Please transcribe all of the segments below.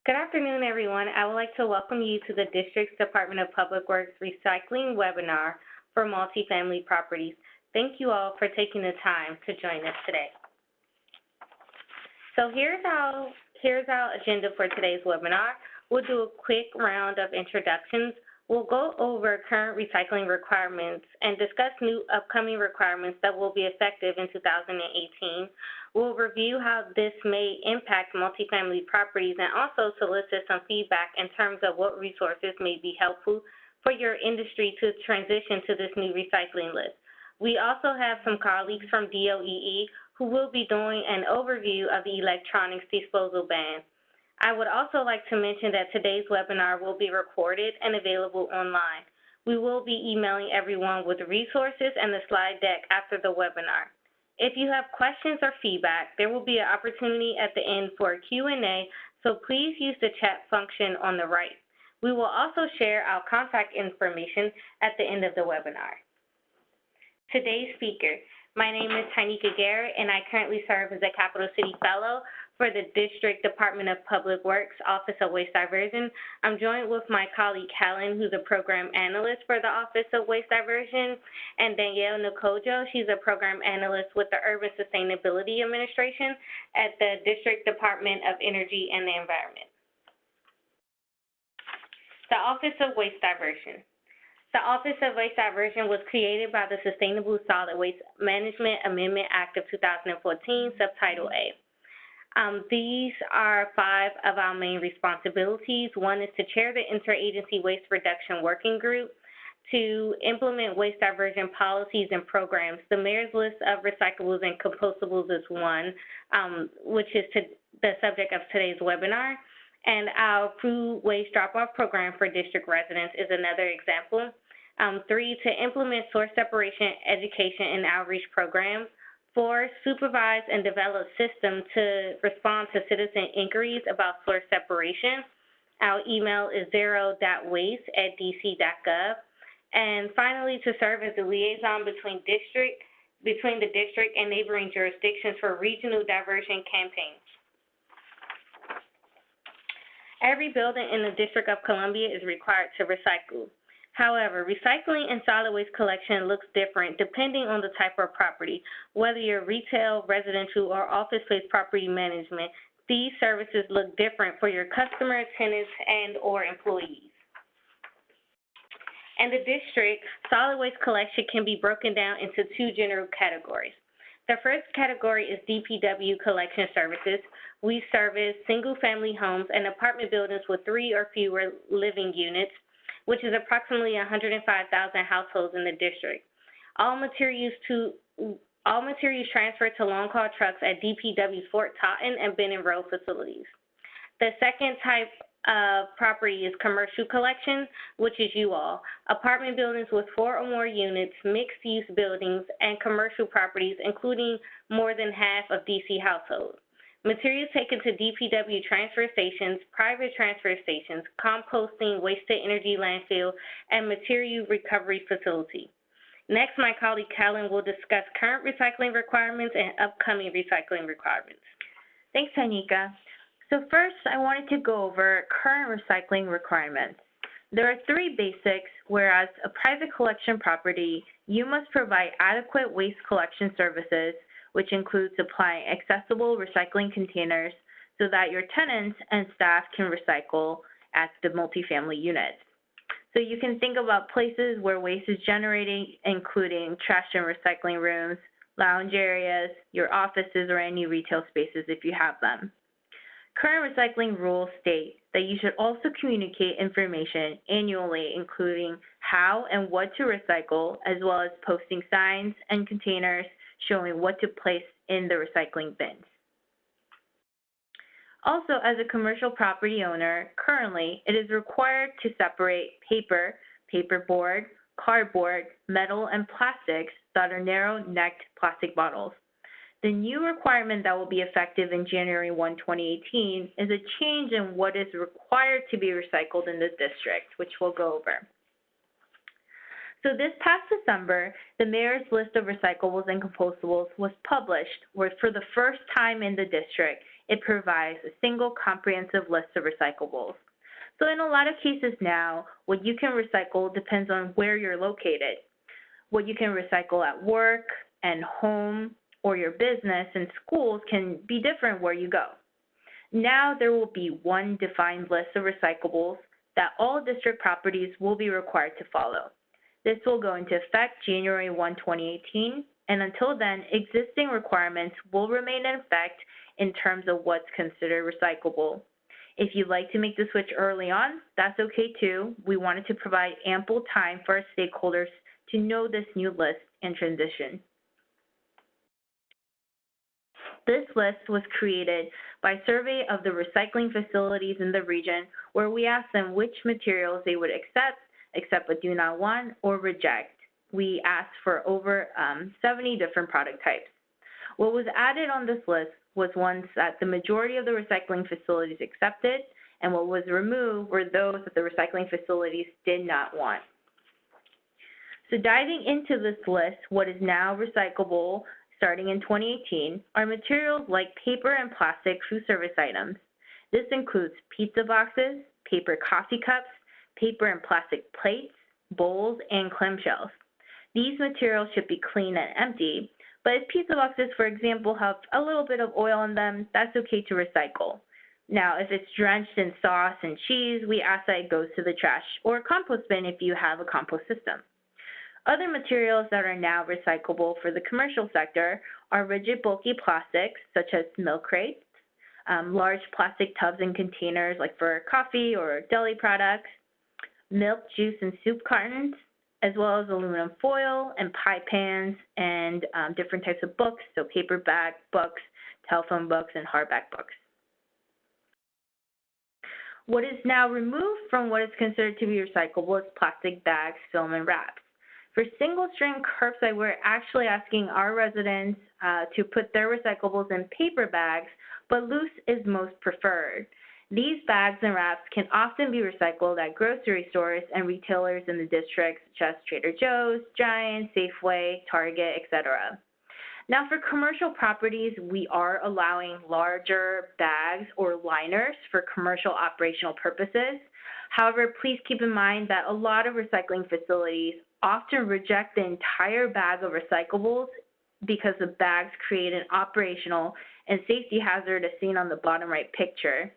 Good afternoon, everyone. I would like to welcome you to the District's Department of Public Works Recycling webinar for multifamily properties. Thank you all for taking the time to join us today. So here's our agenda for today's webinar. We'll do a quick round of introductions. We'll go over current recycling requirements and discuss new upcoming requirements that will be effective in 2018. We'll review how this may impact multifamily properties and also solicit some feedback in terms of what resources may be helpful for your industry to transition to this new recycling list. We also have some colleagues from DOEE who will be doing an overview of the electronics disposal ban. I would also like to mention that today's webinar will be recorded and available online. We will be emailing everyone with the resources and the slide deck after the webinar. If you have questions or feedback, there will be an opportunity at the end for a Q&A, so please use the chat function on the right. We will also share our contact information at the end of the webinar. Today's speaker, my name is Tynika Garrett, and I currently serve as a Capital City Fellow for the District Department of Public Works Office of Waste Diversion. I'm joined with my colleague Helen, who's a program analyst for the Office of Waste Diversion, and Danielle Nkojo. She's a program analyst with the Urban Sustainability Administration at the District Department of Energy and the Environment. The Office of Waste Diversion. The Office of Waste Diversion was created by the Sustainable Solid Waste Management Amendment Act of 2014, Subtitle A. These are 5 of our main responsibilities. One is to chair the Interagency Waste Reduction Working Group, to implement waste diversion policies and programs. The mayor's list of recyclables and compostables is one, which is the subject of today's webinar. And our food waste drop-off program for district residents is another example. 3, to implement source separation education and outreach programs. 4, supervise and develop systems to respond to citizen inquiries about source separation. Our email is zero.waste@dc.gov. And finally, to serve as a liaison between the district and neighboring jurisdictions for regional diversion campaigns. Every building in the District of Columbia is required to recycle. However, recycling and solid waste collection looks different depending on the type of property. Whether you're retail, residential, or office-based property management, these services look different for your customers, tenants, and/or employees. In the district, solid waste collection can be broken down into 2 general categories. The first category is DPW collection services. We service single-family homes and apartment buildings with 3 or fewer living units, which is approximately 105,000 households in the district. All materials transferred to long-haul trucks at DPW's Fort Totten and Benning Road facilities. The second type of property is commercial collection, which is you all. Apartment buildings with 4 or more units, mixed-use buildings, and commercial properties, including more than half of DC households. Materials taken to DPW transfer stations, private transfer stations, composting, waste-to-energy landfill, and material recovery facility. Next, my colleague Helen will discuss current recycling requirements and upcoming recycling requirements. Thanks, Tanika. So first, I wanted to go over current recycling requirements. There are 3 basics, whereas a private collection property, you must provide adequate waste collection services, which includes supplying accessible recycling containers so that your tenants and staff can recycle at the multifamily units. So you can think about places where waste is generating, including trash and recycling rooms, lounge areas, your offices, or any retail spaces if you have them. Current recycling rules state that you should also communicate information annually, including how and what to recycle, as well as posting signs and containers showing what to place in the recycling bins. Also, as a commercial property owner, currently it is required to separate paper, paperboard, cardboard, metal, and plastics that are narrow-necked plastic bottles. The new requirement that will be effective in January 1, 2018 is a change in what is required to be recycled in the district, which we'll go over. So this past December, the mayor's list of recyclables and compostables was published, where for the first time in the district, it provides a single comprehensive list of recyclables. So in a lot of cases now, what you can recycle depends on where you're located. What you can recycle at work and home or your business and schools can be different where you go. Now there will be one defined list of recyclables that all district properties will be required to follow. This will go into effect January 1, 2018, and until then, existing requirements will remain in effect in terms of what's considered recyclable. If you'd like to make the switch early on, that's okay too. We wanted to provide ample time for our stakeholders to know this new list and transition. This list was created by survey of the recycling facilities in the region, where we asked them which materials they would accept but do not want, or reject. We asked for over 70 different product types. What was added on this list was ones that the majority of the recycling facilities accepted, and what was removed were those that the recycling facilities did not want. So diving into this list, what is now recyclable starting in 2018 are materials like paper and plastic food service items. This includes pizza boxes, paper coffee cups, paper and plastic plates, bowls, and clamshells. These materials should be clean and empty, but if pizza boxes, for example, have a little bit of oil in them, that's okay to recycle. Now, if it's drenched in sauce and cheese, we ask that it goes to the trash or compost bin if you have a compost system. Other materials that are now recyclable for the commercial sector are rigid bulky plastics, such as milk crates, large plastic tubs and containers like for coffee or deli products, milk, juice, and soup cartons, as well as aluminum foil and pie pans and different types of books, so paperback books, telephone books, and hardback books. What is now removed from what is considered to be recyclable is plastic bags, film, and wraps. For single-stream curbside, we're actually asking our residents to put their recyclables in paper bags, but loose is most preferred. These bags and wraps can often be recycled at grocery stores and retailers in the district, such as Trader Joe's, Giant, Safeway, Target, etc. Now, for commercial properties, we are allowing larger bags or liners for commercial operational purposes. However, please keep in mind that a lot of recycling facilities often reject the entire bag of recyclables because the bags create an operational and safety hazard as seen on the bottom right picture.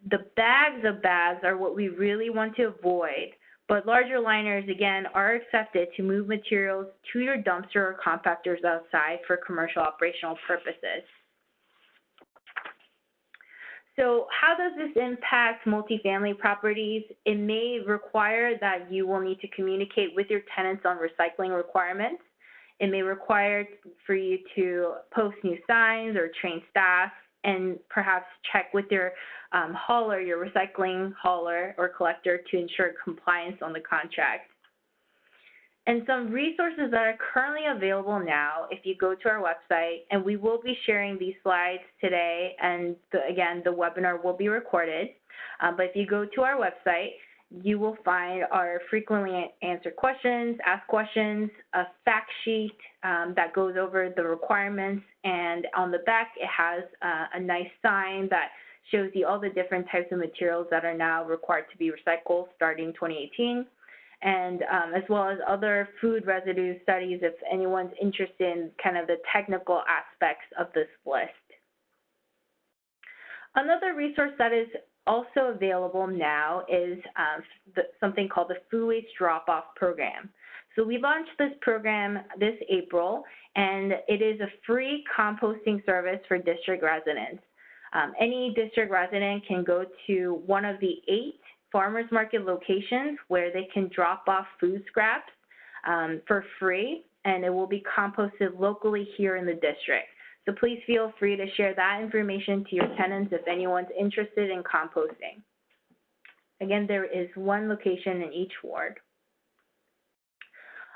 The bags of bags are what we really want to avoid, but larger liners, again, are accepted to move materials to your dumpster or compactors outside for commercial operational purposes. So how does this impact multifamily properties? It may require that you will need to communicate with your tenants on recycling requirements. It may require for you to post new signs or train staff, and perhaps check with your hauler, your recycling hauler or collector, to ensure compliance on the contract. And some resources that are currently available now, if you go to our website, and we will be sharing these slides today, and again, the webinar will be recorded, but if you go to our website, you will find our frequently answered questions, asked questions, a fact sheet that goes over the requirements, and on the back it has a nice sign that shows you all the different types of materials that are now required to be recycled starting 2018, and as well as other food residue studies if anyone's interested in kind of the technical aspects of this list. Another resource that is also available now is something called the Food Waste Drop-Off Program. So we launched this program this April, and it is a free composting service for district residents. Any district resident can go to one of the 8 farmers market locations where they can drop off food scraps for free, and it will be composted locally here in the district. So please feel free to share that information to your tenants if anyone's interested in composting. Again, there is one location in each ward.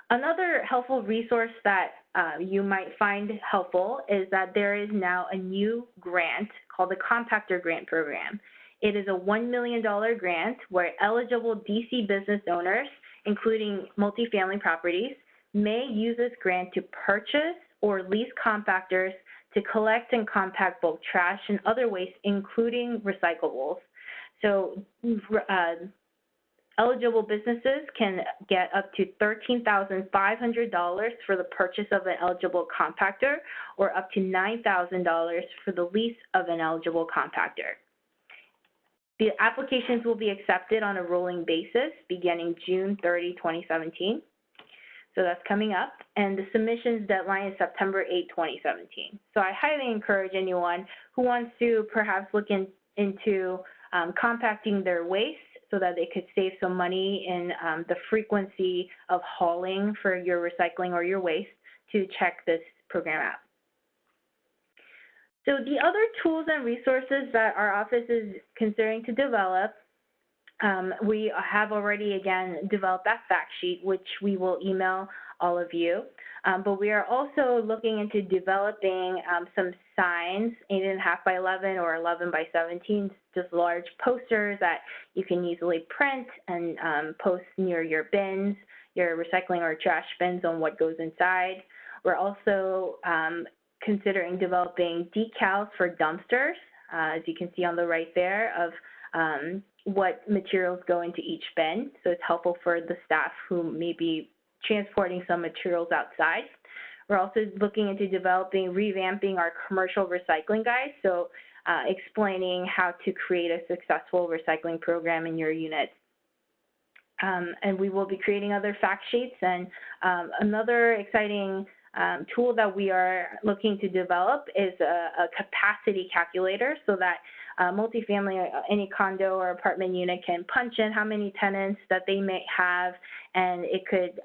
Another helpful resource that you might find helpful is that there is now a new grant called the Compactor Grant Program. It is a $1 million grant where eligible DC business owners, including multifamily properties, may use this grant to purchase or lease compactors to collect and compact bulk trash and other waste, including recyclables. So eligible businesses can get up to $13,500 for the purchase of an eligible compactor, or up to $9,000 for the lease of an eligible compactor. The applications will be accepted on a rolling basis beginning June 30, 2017. So that's coming up, and the submissions deadline is September 8, 2017. So I highly encourage anyone who wants to perhaps look into compacting their waste so that they could save some money in the frequency of hauling for your recycling or your waste to check this program out. So the other tools and resources that our office is considering to develop, we have already, again, developed that fact sheet, which we will email all of you. But we are also looking into developing some signs, 8.5 by 11 or 11 by 17, just large posters that you can easily print and post near your bins, your recycling or trash bins, on what goes inside. We're also considering developing decals for dumpsters, as you can see on the right there, of what materials go into each bin. So it's helpful for the staff who may be transporting some materials outside. We're also looking into revamping our commercial recycling guide, so explaining how to create a successful recycling program in your unit. And we will be creating other fact sheets, and another exciting tool that we are looking to develop is a capacity calculator, so that multifamily, any condo or apartment unit can punch in how many tenants that they may have, and it could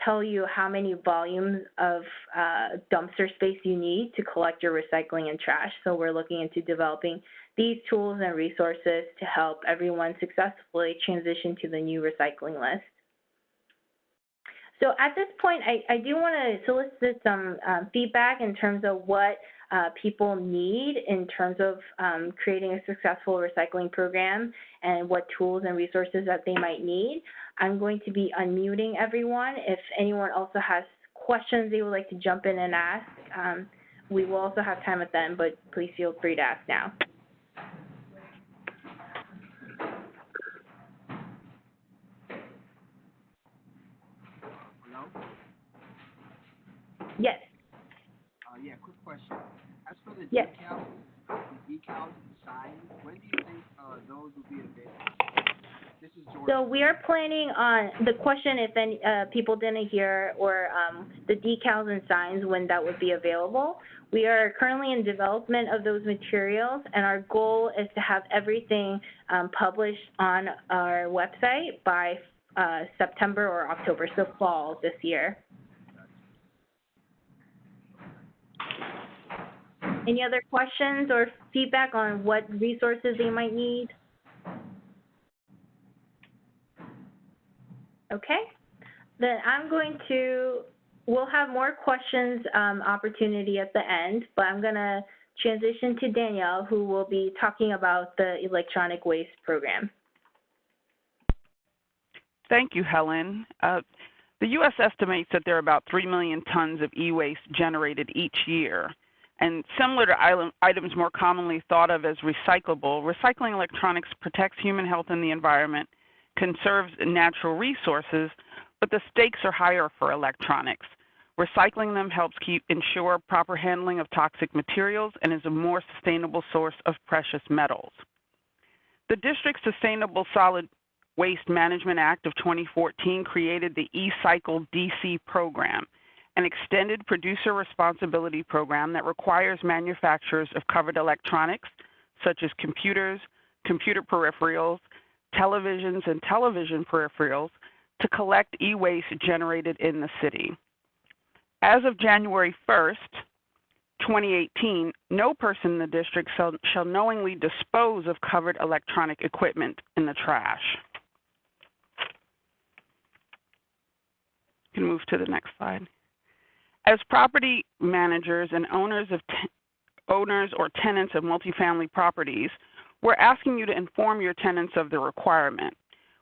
tell you how many volumes of dumpster space you need to collect your recycling and trash. So we're looking into developing these tools and resources to help everyone successfully transition to the new recycling list. So at this point, I do want to solicit some feedback in terms of what people need in terms of creating a successful recycling program and what tools and resources that they might need. I'm going to be unmuting everyone. If anyone also has questions they would like to jump in and ask, we will also have time at the end, but please feel free to ask now. Yes. Yeah, quick question. As for the yes. decals and signs, when do you think those will be available? This is George. So we are planning on the question, if any people didn't hear, or the decals and signs, when that would be available. We are currently in development of those materials, and our goal is to have everything published on our website by September or October, so fall this year. Any other questions or feedback on what resources they might need? Okay, then we'll have more questions opportunity at the end, but I'm gonna transition to Danielle, who will be talking about the electronic waste program. Thank you, Helen. The U.S. estimates that there are about 3 million tons of e-waste generated each year. And similar to items more commonly thought of as recyclable, recycling electronics protects human health and the environment, conserves natural resources, but the stakes are higher for electronics. Recycling them helps ensure proper handling of toxic materials and is a more sustainable source of precious metals. The District's Sustainable Solid Waste Management Act of 2014 created the eCycle DC program, an extended producer responsibility program that requires manufacturers of covered electronics, such as computers, computer peripherals, televisions, and television peripherals, to collect e-waste generated in the city. As of January 1st, 2018, no person in the district shall knowingly dispose of covered electronic equipment in the trash. You can move to the next slide. As property managers and owners or tenants of multifamily properties, we're asking you to inform your tenants of the requirement.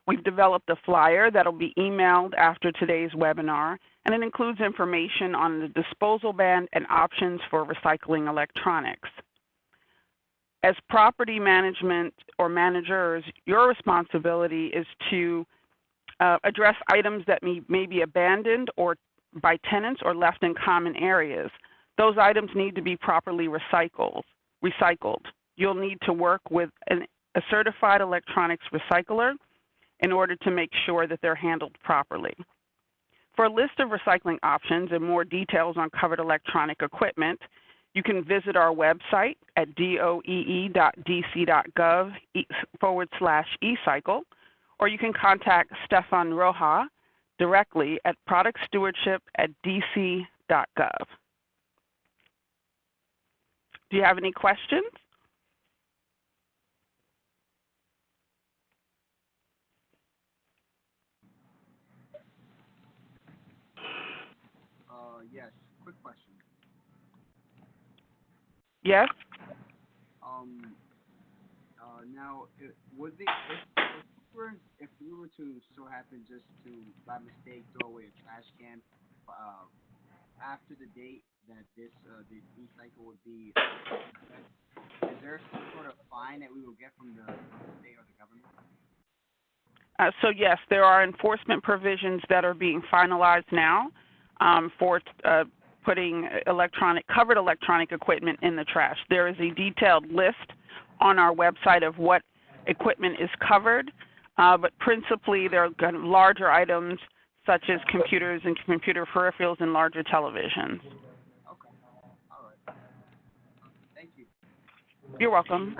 We've developed a flyer that'll be emailed after today's webinar, and it includes information on the disposal ban and options for recycling electronics. As property management or managers, your responsibility is to address items that may be abandoned or by tenants or left in common areas. Those items need to be properly recycled. You'll need to work with a certified electronics recycler in order to make sure that they're handled properly. For a list of recycling options and more details on covered electronic equipment, you can visit our website at doee.dc.gov/ecycle, or you can contact Stefan Roja directly at productstewardship@dc.gov. Do you have any questions? Yes. Quick question. Yes? Now, if we were to so happen just to, by mistake, throw away a trash can, after the date that this e-cycle would be, is there some sort of fine that we will get from the state or the government? So yes, there are enforcement provisions that are being finalized now for putting covered electronic equipment in the trash. There is a detailed list on our website of what equipment is covered, but principally there are larger items such as computers and computer peripherals and larger televisions. Okay. All right. Thank you. You're welcome.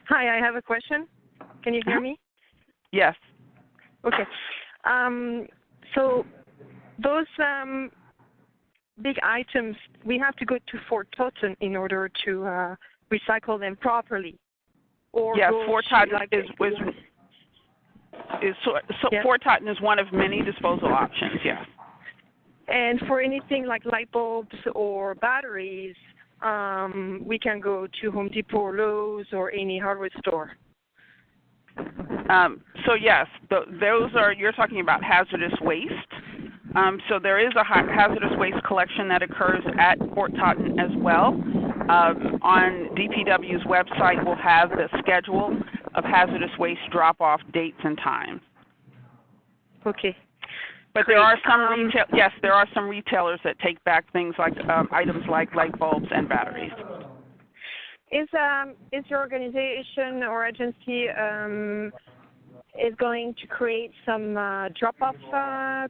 Hi, I have a question. Can you hear me? Yes. Okay. So those big items, we have to go to Fort Totten in order to recycle them properly. Or yes, Fort Totten Fort Totten is one of many disposal options. Yes. And for anything like light bulbs or batteries, we can go to Home Depot or Lowe's or any hardware store. So yes, those are, you're talking about hazardous waste. So there is a hazardous waste collection that occurs at Fort Totten as well. On DPW's website, we'll have the schedule of hazardous waste drop-off dates and times. Okay. But there are some there are some retailers that take back things like items like light bulbs and batteries. Is your organization or agency is going to create some drop-off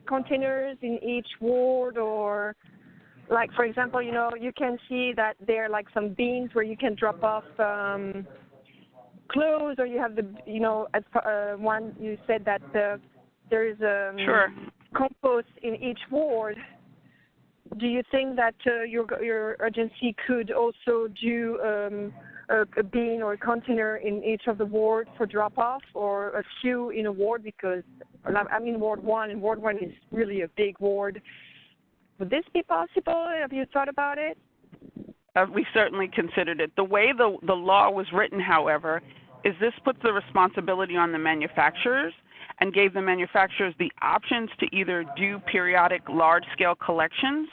containers in each ward, or like, for example, you can see that there are like some bins where you can drop off clothes, or you have at one you said that there is Sure. compost in each ward. Do you think that your agency could also do a bin or a container in each of the wards for drop-off, or a few in a ward? Because I'm in Ward 1, and Ward 1 is really a big ward. Would this be possible? Have you thought about it? We certainly considered it. The way the law was written, however, is this puts the responsibility on the manufacturers and gave the manufacturers the options to either do periodic large-scale collections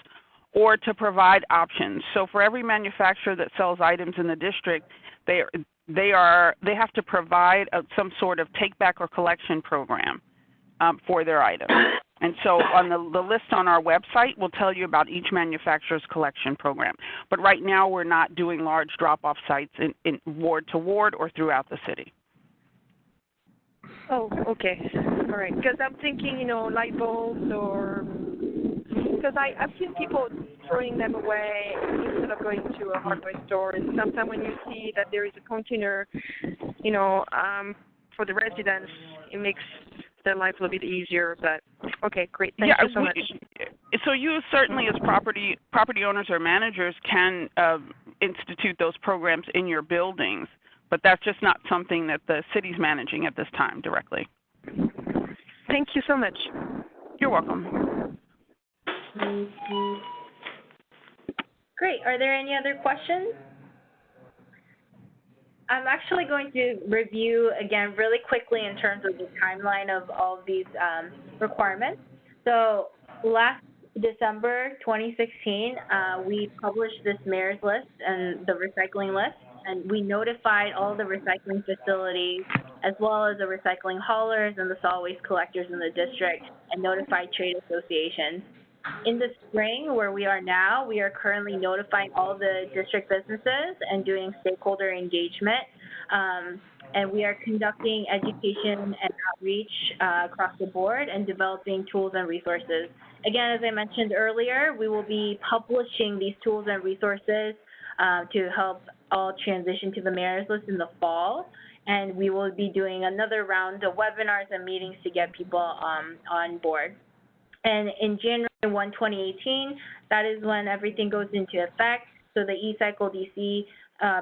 or to provide options. So for every manufacturer that sells items in the district, they have to provide some sort of take-back or collection program for their items. And so on the list on our website will tell you about each manufacturer's collection program. But right now we're not doing large drop-off sites in ward to ward or throughout the city. Oh, okay. All right. Because I'm thinking, light bulbs, or because I've seen people throwing them away instead of going to a hardware store. And sometimes when you see that there is a container, for the residents, it makes their life a little bit easier. But okay, great. Thank you so much. So you certainly, as property owners or managers, can institute those programs in your buildings. But that's just not something that the city's managing at this time directly. Thank you so much. You're welcome. Great. Are there any other questions? I'm actually going to review again really quickly in terms of the timeline of all of these requirements. So last December 2016, we published this mayor's list and the recycling list, and we notified all the recycling facilities as well as the recycling haulers and the solid waste collectors in the district, and notified trade associations. In the spring, where we are now, we are currently notifying all the district businesses and doing stakeholder engagement. And we are conducting education and outreach across the board and developing tools and resources. Again, as I mentioned earlier, we will be publishing these tools and resources to help all transition to the mayor's list in the fall. And we will be doing another round of webinars and meetings to get people on board. And in January 1, 2018, that is when everything goes into effect. So the e-cycle DC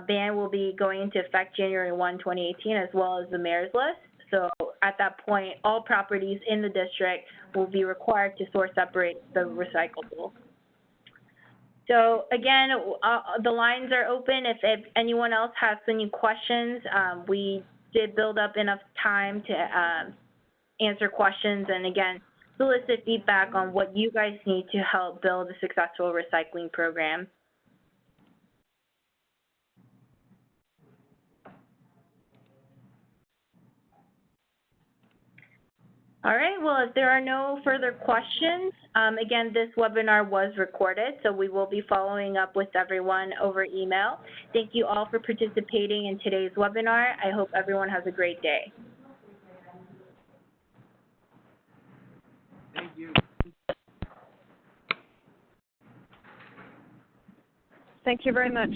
ban will be going into effect January 1, 2018, as well as the mayor's list. So at that point, all properties in the district will be required to source separate the recyclable. So again, the lines are open. If anyone else has any questions, we did build up enough time to answer questions, and again, solicit feedback on what you guys need to help build a successful recycling program. All right, well, if there are no further questions, again, this webinar was recorded, so we will be following up with everyone over email. Thank you all for participating in today's webinar. I hope everyone has a great day. Thank you. Thank you very much.